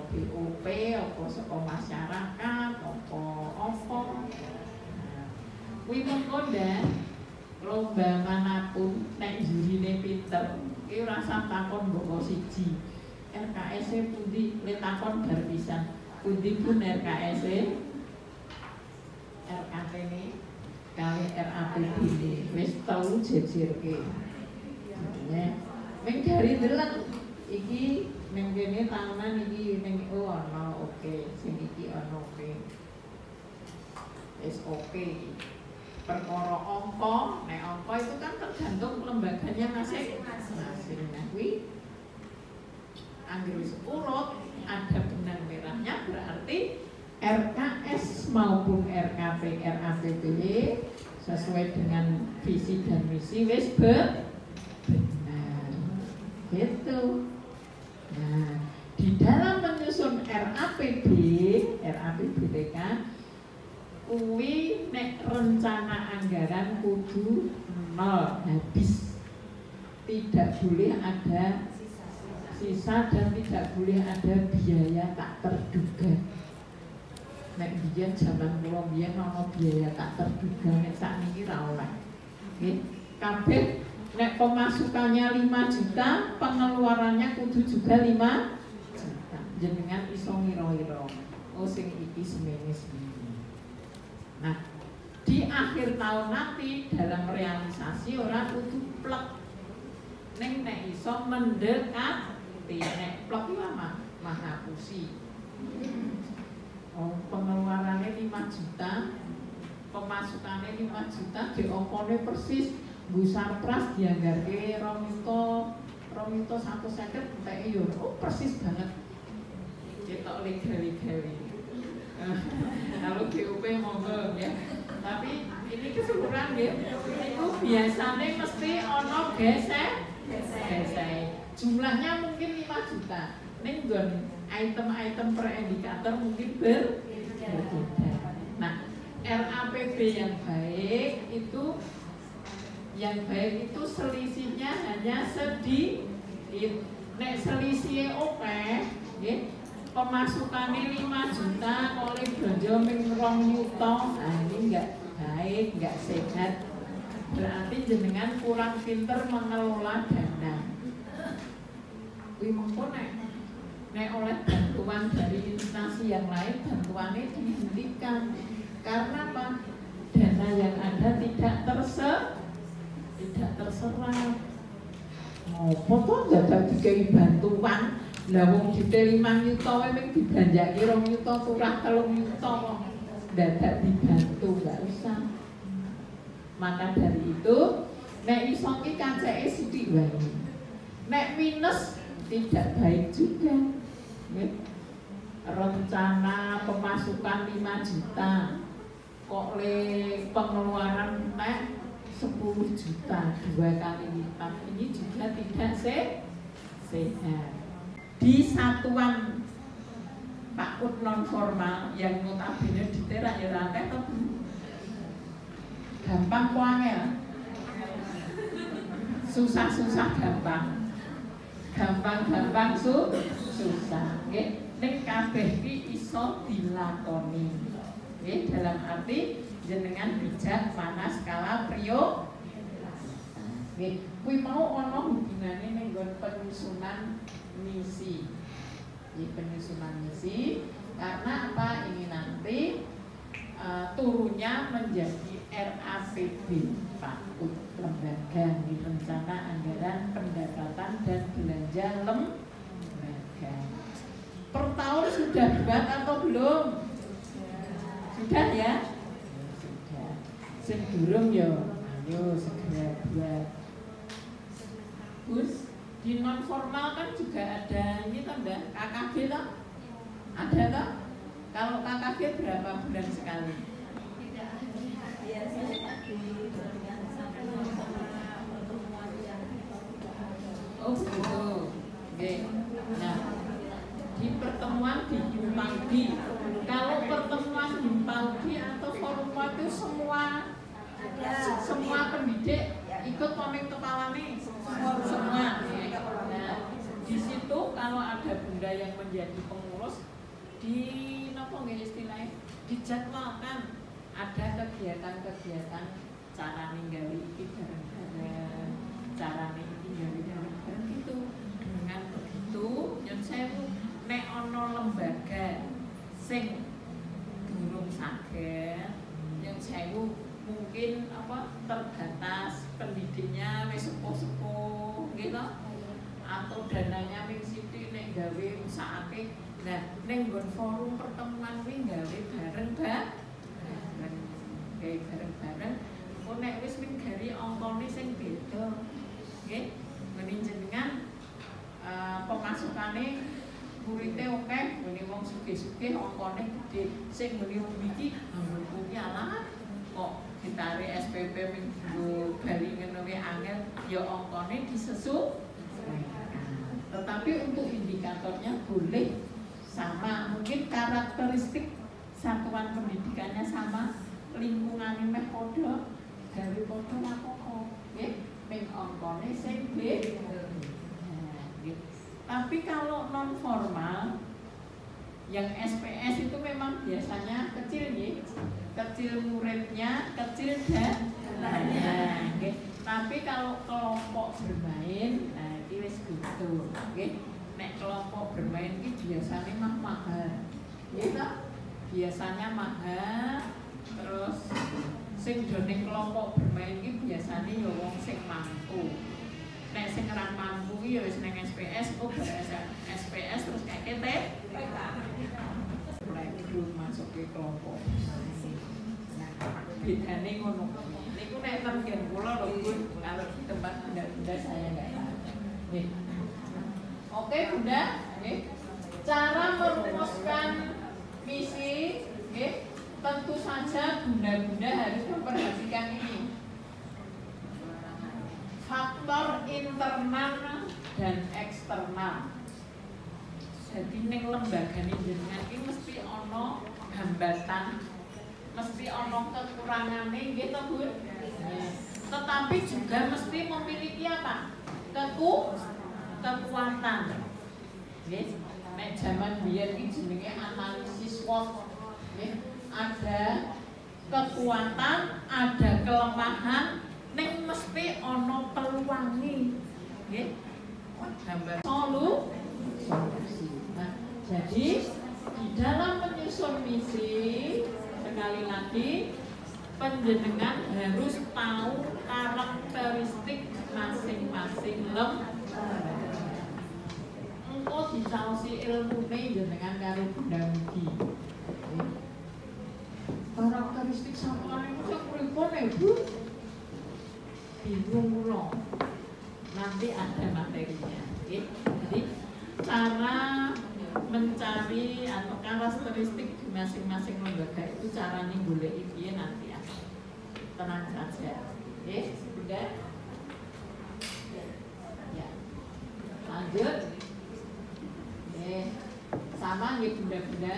BOP, apa saka masyarakat, apa. Kuwi mengko lomba manapun nek jurine pinter, iki ora usah takon mbok siji. RKS pundi le takon bar pisan. Pundi pun RKS RKT ini kali RAPBD wis tau jejirke. Ning dari deleng iki ning kene tahunan iki ning ana oke, sing iki ana oke. Wis oke. Perkara angka, nek angka itu kan tergantung lembaganya masing-masing. Nah, kuwi anggere wis urut ada benang merahnya berarti RKS maupun RKP, RAPBD sesuai dengan visi dan misi wis benar. Gitu. Nah, di dalam menyusun RAPBDK kuwi nek rencana anggaran kudu nol habis. Tidak boleh ada sisa dan tidak boleh ada biaya tak terduga. Nek biyen zaman kula biyen ana biaya tak terduga nek sakniki ra oleh. Nggih, kabeh nek pemasukannya 5 juta, pengeluarannya kudu juga 5 juta. Jenengan iso ngira-ngira. Oh sing iki semene. Nah, di akhir tahun nanti dalam realisasi orang kudu plek. Neng nek iso mendekati nek plek iki lama ngapusi. Oh, pengeluarannya 5 juta, pemasukannya 5 juta, diongkone persis Bu Sarpras dianggarke 2 juta 150 entek yo. Oh, persis banget. Cetok legal-legali. Kalau GUP monggo ya. Tapi ini keseluruhan ya. Itu biasanya mesti ono gesek. Jumlahnya mungkin 5 juta. Ning nggon item-item per indikator mungkin berbeda. Nah, RAPB yang baik itu selisihnya hanya sedikit. Nek selisihnya oke, nggih. Pemasukannya 5 juta, oleh belanja ming 2 juta, nah ini enggak baik, enggak sehat. Berarti jenengan kurang pinter mengelola dana. Kuwi mengko nek oleh bantuan dari instansi yang lain, bantuannya dihentikan. Karena apa? Dana yang ada tidak terserap. Ngopo to dadak dikai bantuan? Lah wong dite 5 juta wae mung dibanjake 2 juta kurang 3 juta kok dadak dibantu, enggak usah. Maka dari itu nek iso ki kanceke sithik wae. Nek minus tidak baik juga. Rencana pemasukan 5 juta kok le pengeluaran nek 10 juta 2 kali lipat, ini juga tidak sehat. Di satuan PAUD non formal yang notabene diterak ya rantai to gampang kok angel, susah gampang susah nggih. Nek kabeh iki iso dilakoni nggih, dalam arti jenengan bijak mana skala prio nggih. Kuwi mau ana hubungane ning nggon penyusunan misi. Di penyusunan misi karena apa? Ini nanti turunnya menjadi RAPB PAUD, lembaga di rencana anggaran pendapatan dan belanja lembaga. Per tahun sudah buat atau belum? Sudah ya? Sudah. Sing durung yo, ayo segera buat. Gus, di non formal kan juga ada ini toh Mbak, KKG toh? Ada toh? Kalau KKG berapa bulan sekali? Tidak biasanya Oh begitu. Oke. Nah, di pertemuan di Yumpaldi, kalau pertemuan Yumpaldi atau forum itu semua pendidik ikut komeng kepala nih semua. Nah, di situ kalau ada bunda-bunda yang menjadi pengurus di nopo nggih istilahnya dijadwalkan ada kegiatan-kegiatan cara ninggali iki bareng-bareng, cara ninggali bareng-bareng itu. Dengan begitu nyun sewu nek ana lembaga sing durung saged nyun sewu mungkin apa terbatas pendidiknya wis sepuh-sepuh gitu atau dananya wis sithik nek gawe usahake. Nah ning nggon forum pertemuan kuwi gawe bareng-bareng kok nek wis minggari angkane sing beda nggih ngene jenengan pemasukane muridé akeh ngene wong sugih-sugih angkane gedhe sing ngene wong iki anggon kuwi alah kok ditarik SPP minggu bali ngono wae angel ya angkane disesu. Tetapi untuk indikatornya boleh sama, mungkin karakteristik satuan pendidikannya sama, lingkungannya meh podo, gawe podo apa-apa, nggih, ning angkane sing beda. Tapi kalau non formal yang SPS itu memang biasanya kecil nggih. Kecil muridnya, kecil dananya, nggih. Tapi kalau kelompok bermain, nah iki wis gitu, nggih. Nek kelompok bermain iki biasanya mah mahal. Nggih ta? Biasanya mahal. Terus sing jroning kelompok bermain iki biasanya ya wong sing mampu. Nek sing ora mampu iki ya wis ning SPS, kok SPS terus kayak TPK. Masuk ke kelompok. Bedane ngono. Niku nek ten kula lho Bu, kalau di tempat bunda-bunda saya enggak tahu. Nih. Oke, Bunda, nggih. Cara merumuskan misi, nggih. Tentu saja bunda-bunda harus memperhatikan ini. Faktor internal dan eksternal. Jadi ning lembagane jenengan iki mesti ana hambatan, mesti ana kekurangane nggih to, Bu? Tetapi juga mesti memiliki apa? Kekuatan. Nggih. Nek jaman biyen iki jenenge analisis SWOT. Nggih. Ada kekuatan, ada kelemahan, ning mesti ana peluange. Nggih. Gambar solusi. Nah, jadi di dalam menyusun misi sekali lagi panjenengan harus tahu karakteristik masing-masing lembaga. Engko dicaosi ilmune jenengan karo Bunda Mugi. Karakteristik satuan itu sing pripun Bu? Bingung kula. Nanti ada materinya. Jadi cara mencari atau karakteristik di masing-masing lembaga itu caranya boleh piye nanti ya. Tenang saja. Sudah? Ya. Lanjut. Sama nggih Bunda-bunda.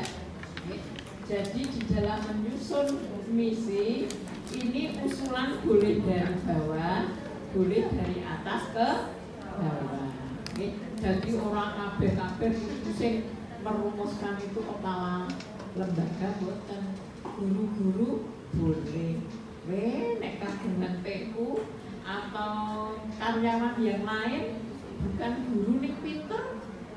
Jadi di dalam menyusun misi ini usulan boleh dari bawah, boleh dari atas ke bawah. Jadi orang kabeh-kabeh sing merumuskan itu kepala lembaga boten, guru-guru boleh. Nek kagungan TU atau karyawan yang lain bukan guru nih pinter,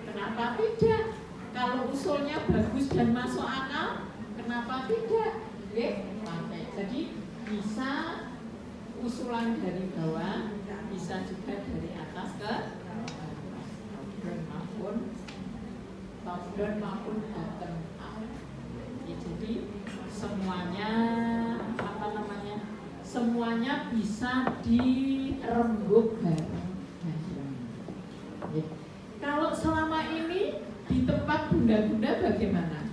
kenapa tidak? Kalau usulnya bagus dan masuk akal, kenapa tidak? Jadi bisa usulan dari bawah, bisa juga dari atas ke top down maupun bottom up. Jadi semuanya semuanya bisa dirembuk bareng. Kalau selama ini di tempat bunda-bunda bagaimana?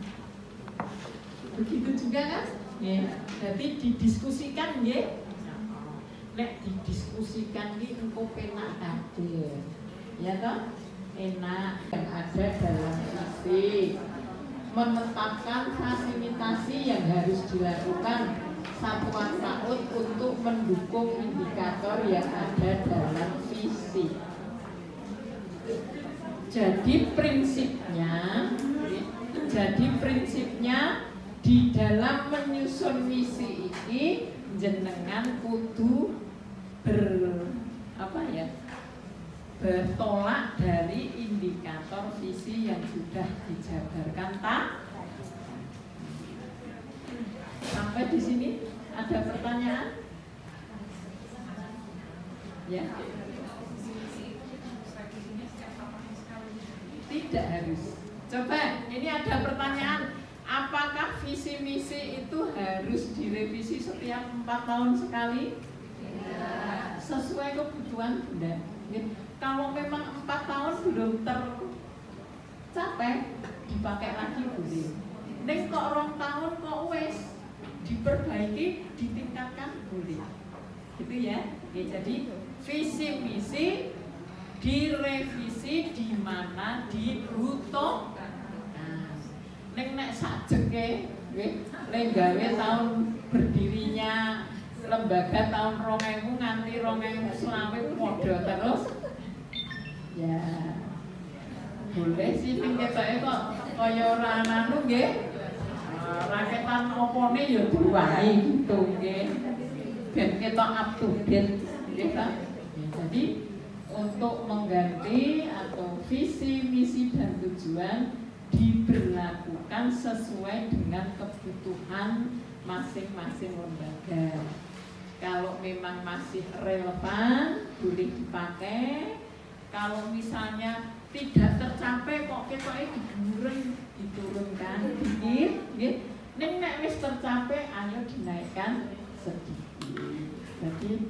Begitu juga kan? Jadi didiskusikan nggih. Nek didiskusikan iki engko penak kabeh. Ya toh? Enak yang ada dalam misi menetapkan fasilitasi yang harus dilakukan satuan PAUD untuk mendukung indikator yang ada dalam visi. Jadi prinsipnya dalam menyusun misi ini jenengan kudu bertolak dari indikator visi yang sudah dijabarkan Sampai di sini ada pertanyaan? Ya. Tidak harus. Coba, ini ada pertanyaan. Apakah visi misi itu harus direvisi setiap 4 tahun sekali? Ya. Sesuai kebutuhan Bunda. Kalau memang 4 tahun belum tercapai, dipakai lagi boleh. Nek kok 2 tahun kok wes diperbaiki, ditingkatkan boleh. Gitu ya. Oke, jadi visi misi direvisi di mana dibutuhkan. Nek sajenge nggih gawe tahun berdirinya lembaga tahun 2000 nganti 2020 padha terus. Ya. Boleh sih ning ketoke kok kaya ora anu nggih. Raketan opone ya diwahi gitu nggih. Ben ketok up to date nggih ta. Ya, jadi untuk mengganti atau visi, misi dan tujuan diberlakukan sesuai dengan kebutuhan masing-masing lembaga. Kalau memang masih relevan, boleh dipakai. Kalau misalnya tidak tercapai, kok ketoke diturunkan dikit, nggih. Nek wis tercapai, ayo dinaikkan sedikit. Jadi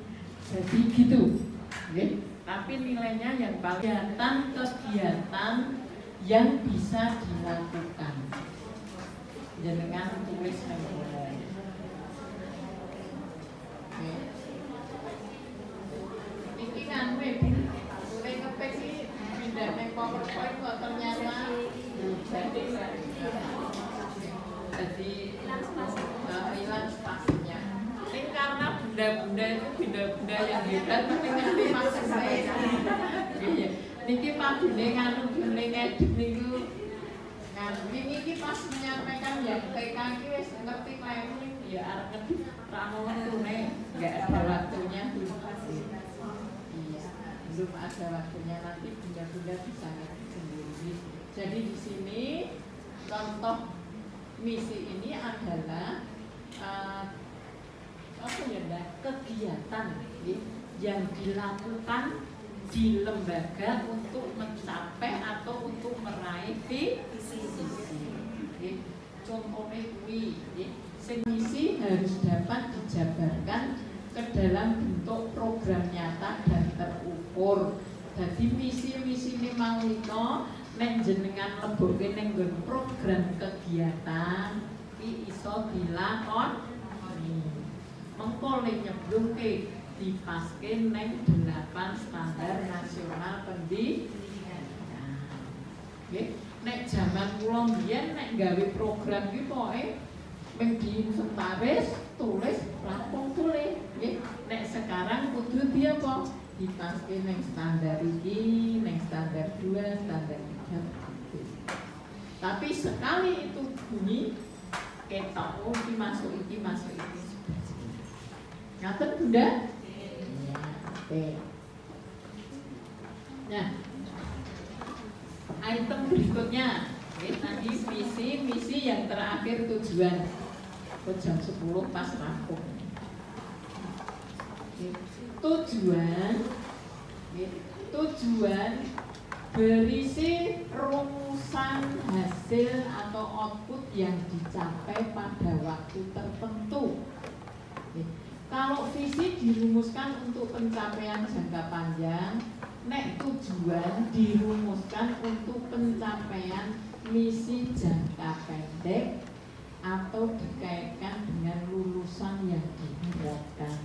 gitu, nggih. Tapi nilainya yang kegiatan yang bisa dilakukan. Jenengan tulis nomor. Iki kan boleh ngepek iki pindah ning PowerPoint kok ternyata jadi hilang spasinya. Ini karena bunda-bunda itu bunda-bunda yang hebat tapi ngerti maksud saya. Niki Pak Bune nganu Bune ngedit niku niki pas menyampaikan yang TK iki wis ngerti planning ya arep ngedit ra ono waktune, enggak ada waktunya belum pasti. Iya, belum ada waktunya, nanti bunda-bunda bisa ngedit sendiri. Jadi di sini contoh misi ini adalah kegiatan yang dilakukan di lembaga untuk mencapai atau untuk meraih visi. Contohnya misi harus dapat dijabarkan ke dalam bentuk program nyata dan terukur. Jadi misi ini mau itu nek jenengan lebokke ning program kegiatan iki iso dilakoni. Mengko le nyebluke dipaske neng 8 standar nasional pendidikan. Nggih, nek jaman kula mbiyen nek gawe program iki pokoke mung diinventaris, tulis, rampung tulis. Nggih, nek sekarang kudu diapa? Dipaske neng standar iki, neng standar 2, standar 3. Tapi sekali itu bunyi ketok iki masuk iki. Ngaten Bunda? Oke. Nah, item berikutnya, tadi visi, misi yang terakhir tujuan. Jam 10 pas rampung. Tujuan berisi rumusan hasil atau output yang dicapai pada waktu tertentu. Kalau visi dirumuskan untuk pencapaian jangka panjang, nek tujuan dirumuskan untuk pencapaian misi jangka pendek atau dikaitkan dengan lulusan yang diharapkan.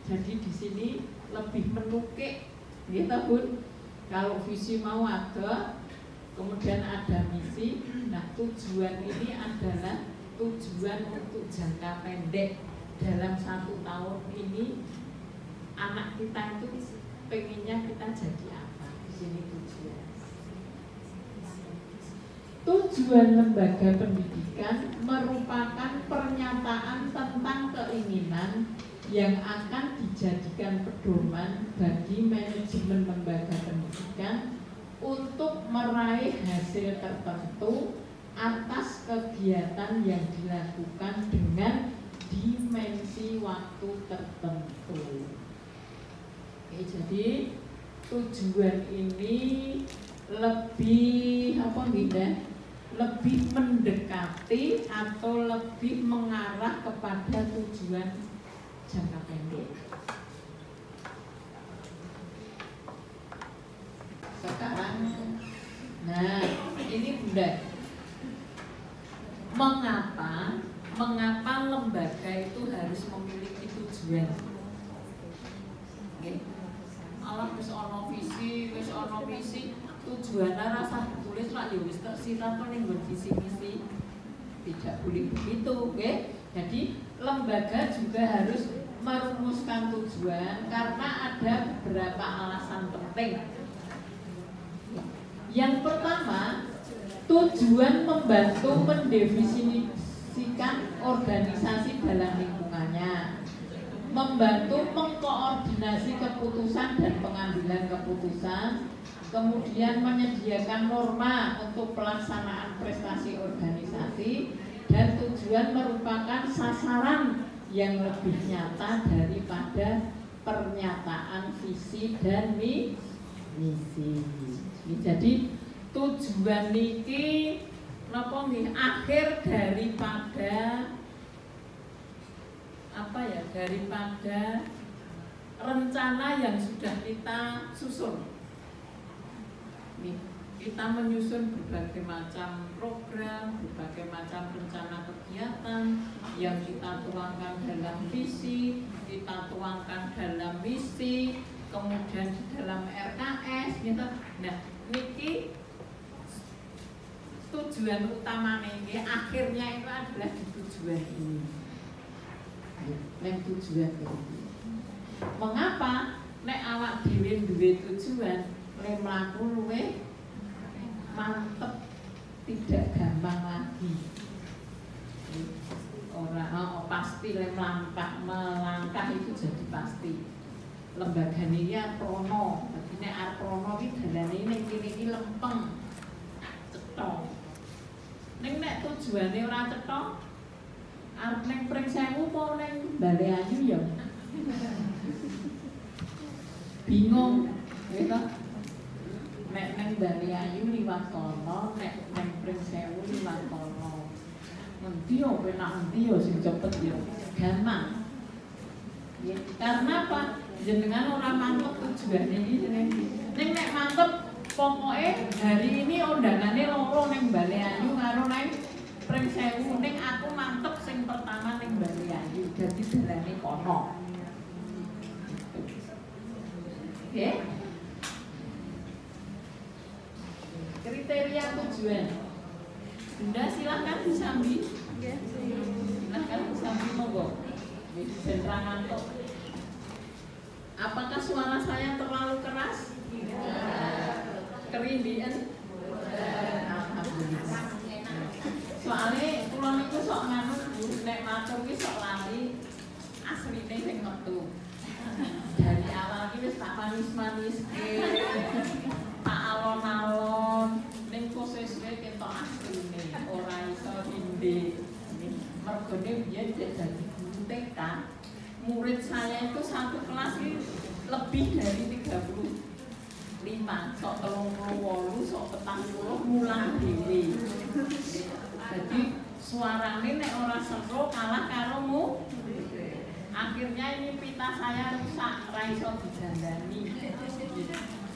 Jadi di sini lebih menukik, gitu Bun. Kalau visi mau ada, kemudian ada misi. Nah, tujuan ini adalah tujuan untuk jangka pendek. Dalam 1 tahun ini anak kita itu pengennya kita jadi apa? Di sini tujuan. Tujuan lembaga pendidikan merupakan pernyataan tentang keinginan yang akan dijadikan pedoman bagi manajemen lembaga pendidikan untuk meraih hasil tertentu atas kegiatan yang dilakukan dengan dimensi waktu tertentu. Oke, jadi tujuan ini lebih apa gitu? Lebih mendekati atau lebih mengarah kepada tujuan jangka pendek. Sekarang, nah ini Bunda, mengapa lembaga itu harus memiliki tujuan? Okay. Allah wis ana visi, tujuannya rasa tulis lah ya wis tersirat ning visi misi. Tidak boleh begitu, oke? Jadi lembaga juga harus merumuskan tujuan karena ada beberapa alasan penting. Yang pertama, tujuan membantu mendefinisikan organisasi dalam lingkungannya, membantu mengkoordinasi keputusan dan pengambilan keputusan, kemudian menyediakan norma untuk pelaksanaan prestasi organisasi, dan tujuan merupakan sasaran yang lebih nyata daripada pernyataan visi dan misi. Jadi tujuan niki napa nggih akhir daripada apa ya, daripada rencana yang sudah kita susun. Nih, kita menyusun berbagai macam program, berbagai macam rencana kegiatan yang kita tuangkan dalam visi, kita tuangkan dalam misi, kemudian di dalam RKS gitu. Nah, niki tujuan utama ini akhirnya itu adalah di tujuan ini. Nek tujuan ini. Mengapa nek awak dhewe duwe tujuan, nek mlaku luwih mantep, tidak gampang lagi. Pasti nek melangkah itu jadi pasti. Lembaga ini ya prono, jadi nek arep prono iki dalane ning kene iki lempeng. Cetok. Nek tujuane ora cetok, arep ning Pring Sewu apa ning Bale Ayu ya? Bingung, gitu. Nek ning Bale Ayu liwat kono, nek ning Pring Sewu liwat kono. Endi yo penak endi yo sing cepet yo? Gampang. Ya, karena apa? Jenengan ora mantep tujuane iki jeneng. Ning nek mantep pokoke hari ini undangane loro ning Bale Ayu karo ning Pring Sewu, ning aku mantep sing pertama ning Bale Ayu, dadi dalane kono. Oke? Kriteria tujuan. Bunda silahkan disambi. Silahkan disambi monggo. Sentra ngantuk. Apakah suara saya terlalu keras? Kerindian? Alhamdulillah. Soalnya kula niku sok manut nek matur ki sok lali asline sing metu. Dari awal ki wis tak manis-maniske. Tak alon-alon ning posisine ketok asline ora iso inde. Mergone biyen dadi guru TK. Murid saya itu satu kelas ini lebih dari 35, sok 38, sok 40 mulang dhewe. Jadi suarane nek ora seru kalah karo mu. Akhirnya ini pita saya rusak, ora iso dijandani.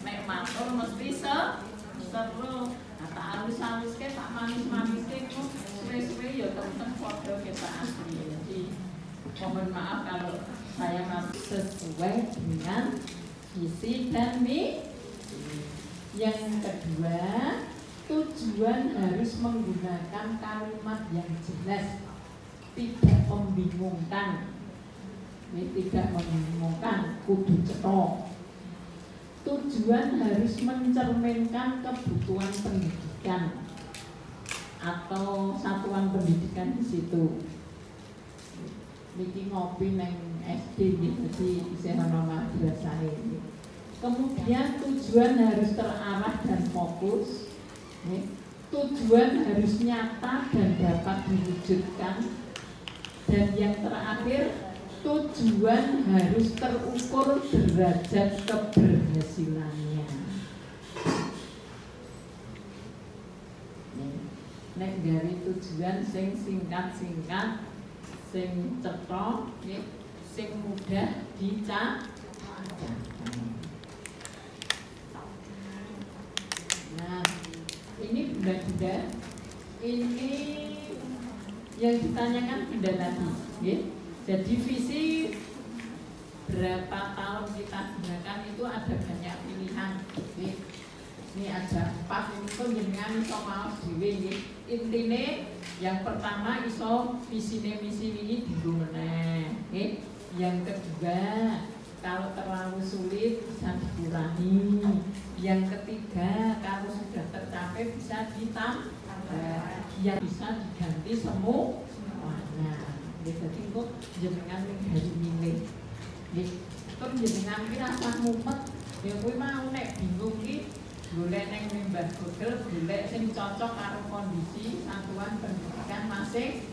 Nek matur mesti seru. Tak halus-haluske, tak manis-maniske kok suwe-suwe ya temen padha ketok asli. Jadi mohon maaf kalau saya masih sesuai dengan visi dan misi. Yang kedua, tujuan harus menggunakan kalimat yang jelas, tidak membingungkan. Ini tidak membingungkan, kudu cetok. Tujuan harus mencerminkan kebutuhan pendidikan. pendidikan di situ. Niki ngopi neng SD gitu sih, isih ana madrasah ini. Kemudian tujuan harus terarah dan fokus. Tujuan harus nyata dan dapat diwujudkan. Dan yang terakhir, tujuan harus terukur derajat keberhasilannya. Nek dari tujuan sing singkat-singkat, sing cetha, sing mudah dicapai. Nah, ini benda-benda, ini yang ditanyakan benda tadi, ya. Jadi visi berapa tahun kita gunakan itu ada banyak pilihan. Ini ada 4 ini tuh jenengan iso maos dhewe. Intine yang pertama iso visine misi ini dienggo meneh. Yang kedua, kalau terlalu sulit bisa dikurangi. Yang ketiga, kalau sudah tercapai bisa ditambah. Ya bisa diganti semua warna. Jadi kok jenengan hari milih. Kok jenengan ki rasa mumet. Ya kuwi mau nek bingung ki golek neng Mbah Google, golek sing cocok karo kondisi satuan pendidikan masing